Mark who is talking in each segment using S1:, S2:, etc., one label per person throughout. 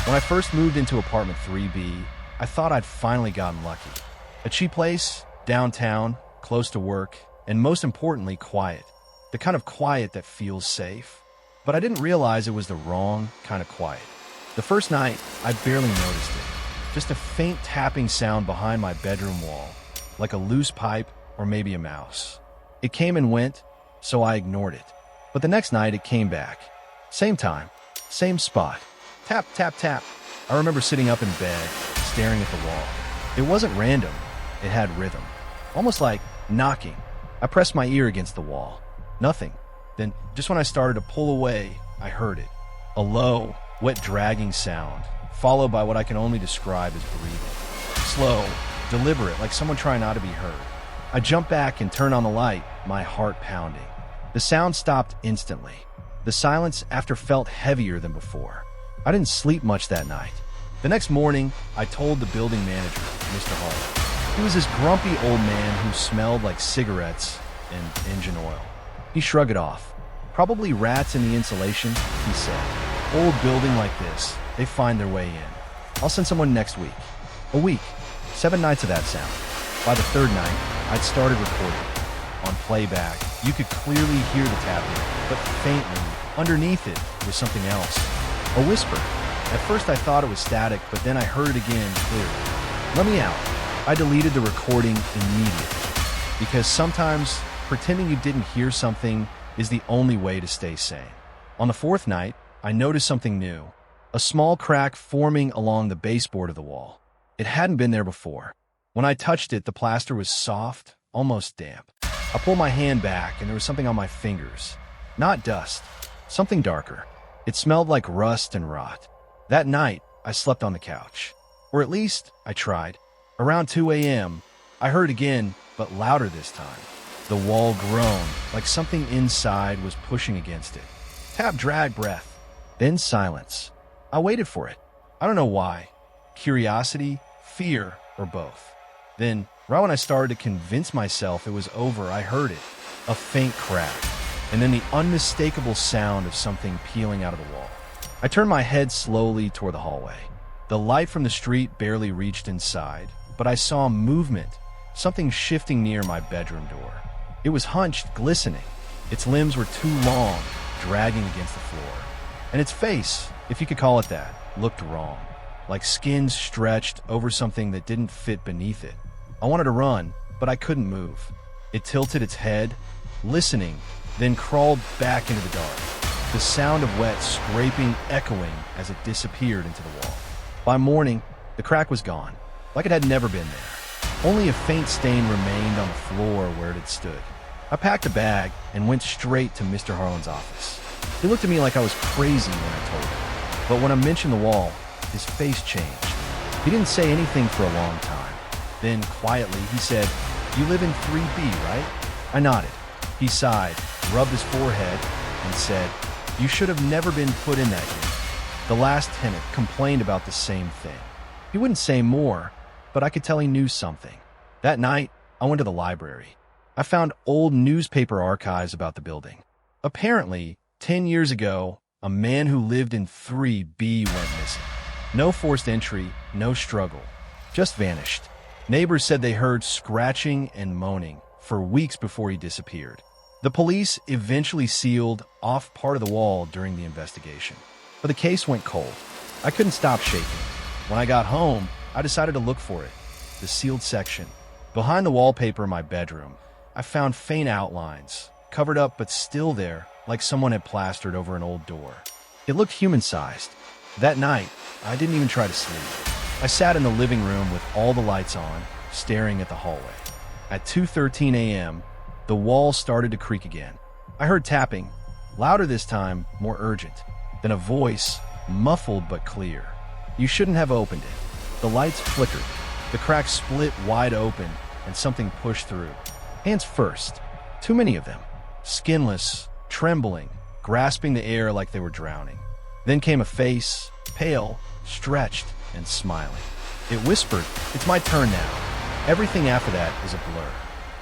S1: When I first moved into apartment 3B, I thought I'd finally gotten lucky. A cheap place, downtown, close to work, and most importantly, quiet. The kind of quiet that feels safe. But I didn't realize it was the wrong kind of quiet. The first night, I barely noticed it. Just a faint tapping sound behind my bedroom wall, like a loose pipe or maybe a mouse. It came and went, so I ignored it. But the next night, it came back. Same time, same spot. Tap, tap, tap. I remember sitting up in bed, staring at the wall. It wasn't random. It had rhythm. Almost like knocking. I pressed my ear against the wall. Nothing. Then, just when I started to pull away, I heard it. A low, wet dragging sound, followed by what I can only describe as breathing. Slow, deliberate, like someone trying not to be heard. I jumped back and turned on the light, my heart pounding. The sound stopped instantly. The silence after felt heavier than before. I didn't sleep much that night. The next morning, I told the building manager, Mr. Hall. He was this grumpy old man who smelled like cigarettes and engine oil. He shrugged it off. Probably rats in the insulation, he said. Old building like this, they find their way in. I'll send someone next week. A week. 7 nights of that sound. By the third night, I'd started recording. On playback, you could clearly hear the tapping, but faintly, underneath it, was something else. A whisper. At first I thought it was static, but then I heard it again clearly. Let me out. I deleted the recording immediately. Because sometimes, pretending you didn't hear something is the only way to stay sane. On the fourth night, I noticed something new. A small crack forming along the baseboard of the wall. It hadn't been there before. When I touched it, the plaster was soft, almost damp. I pulled my hand back and there was something on my fingers. Not dust. Something darker. It smelled like rust and rot. That night, I slept on the couch. Or at least, I tried. Around 2 a.m., I heard again, but louder this time. The wall groaned, like something inside was pushing against it. Tap, drag, breath. Then silence. I waited for it. I don't know why. Curiosity, fear, or both. Then, right when I started to convince myself it was over, I heard it. A faint crack. And then the unmistakable sound of something peeling out of the wall. I turned my head slowly toward the hallway. The light from the street barely reached inside, but I saw movement, something shifting near my bedroom door. It was hunched, glistening. Its limbs were too long, dragging against the floor. And its face, if you could call it that, looked wrong, like skin stretched over something that didn't fit beneath it. I wanted to run, but I couldn't move. It tilted its head, listening, then crawled back into the dark. The sound of wet scraping echoing as it disappeared into the wall. By morning, the crack was gone, like it had never been there. Only a faint stain remained on the floor where it had stood. I packed a bag and went straight to Mr. Harlan's office. He looked at me like I was crazy when I told him. But when I mentioned the wall, his face changed. He didn't say anything for a long time. Then, quietly, he said, "You live in 3B, right?" I nodded. He sighed, rubbed his forehead, and said, "You should have never been put in that unit." The last tenant complained about the same thing. He wouldn't say more, but I could tell he knew something. That night, I went to the library. I found old newspaper archives about the building. Apparently, 10 years ago, a man who lived in 3B went missing. No forced entry, no struggle, just vanished. Neighbors said they heard scratching and moaning for weeks before he disappeared. The police eventually sealed off part of the wall during the investigation, but the case went cold. I couldn't stop shaking. When I got home, I decided to look for it, the sealed section. Behind the wallpaper in my bedroom, I found faint outlines, covered up but still there, like someone had plastered over an old door. It looked human-sized. That night, I didn't even try to sleep. I sat in the living room with all the lights on, staring at the hallway. At 2:13 a.m., the wall started to creak again. I heard tapping, louder this time, more urgent. Then a voice, muffled but clear. "You shouldn't have opened it." The lights flickered. The crack split wide open, and something pushed through. Hands first. Too many of them. Skinless, trembling, grasping the air like they were drowning. Then came a face, pale, stretched, and smiling. It whispered, "It's my turn now." Everything after that is a blur.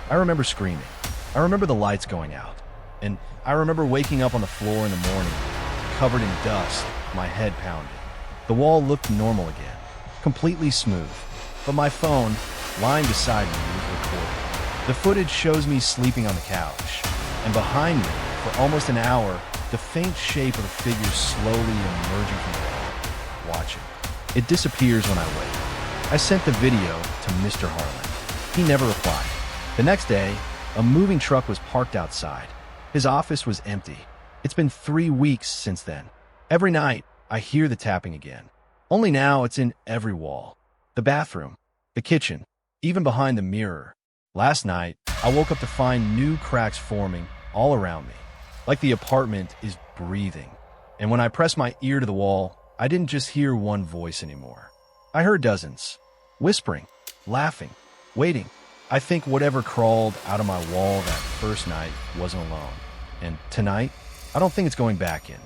S1: I remember screaming. I remember the lights going out. And I remember waking up on the floor in the morning, covered in dust, my head pounding. The wall looked normal again, completely smooth, but my phone, lying beside me, was recording. The footage shows me sleeping on the couch, and behind me, for almost an hour, the faint shape of a figure slowly emerging from the wall, watching. It disappears when I wait. I sent the video to Mr. Harlan. He never replied. The next day, a moving truck was parked outside. His office was empty. It's been 3 weeks since then. Every night, I hear the tapping again. Only now it's in every wall. The bathroom, the kitchen, even behind the mirror. Last night, I woke up to find new cracks forming all around me, like the apartment is breathing. And when I pressed my ear to the wall, I didn't just hear one voice anymore. I heard dozens, whispering, laughing, waiting. I think whatever crawled out of my wall that first night wasn't alone. And tonight, I don't think it's going back in.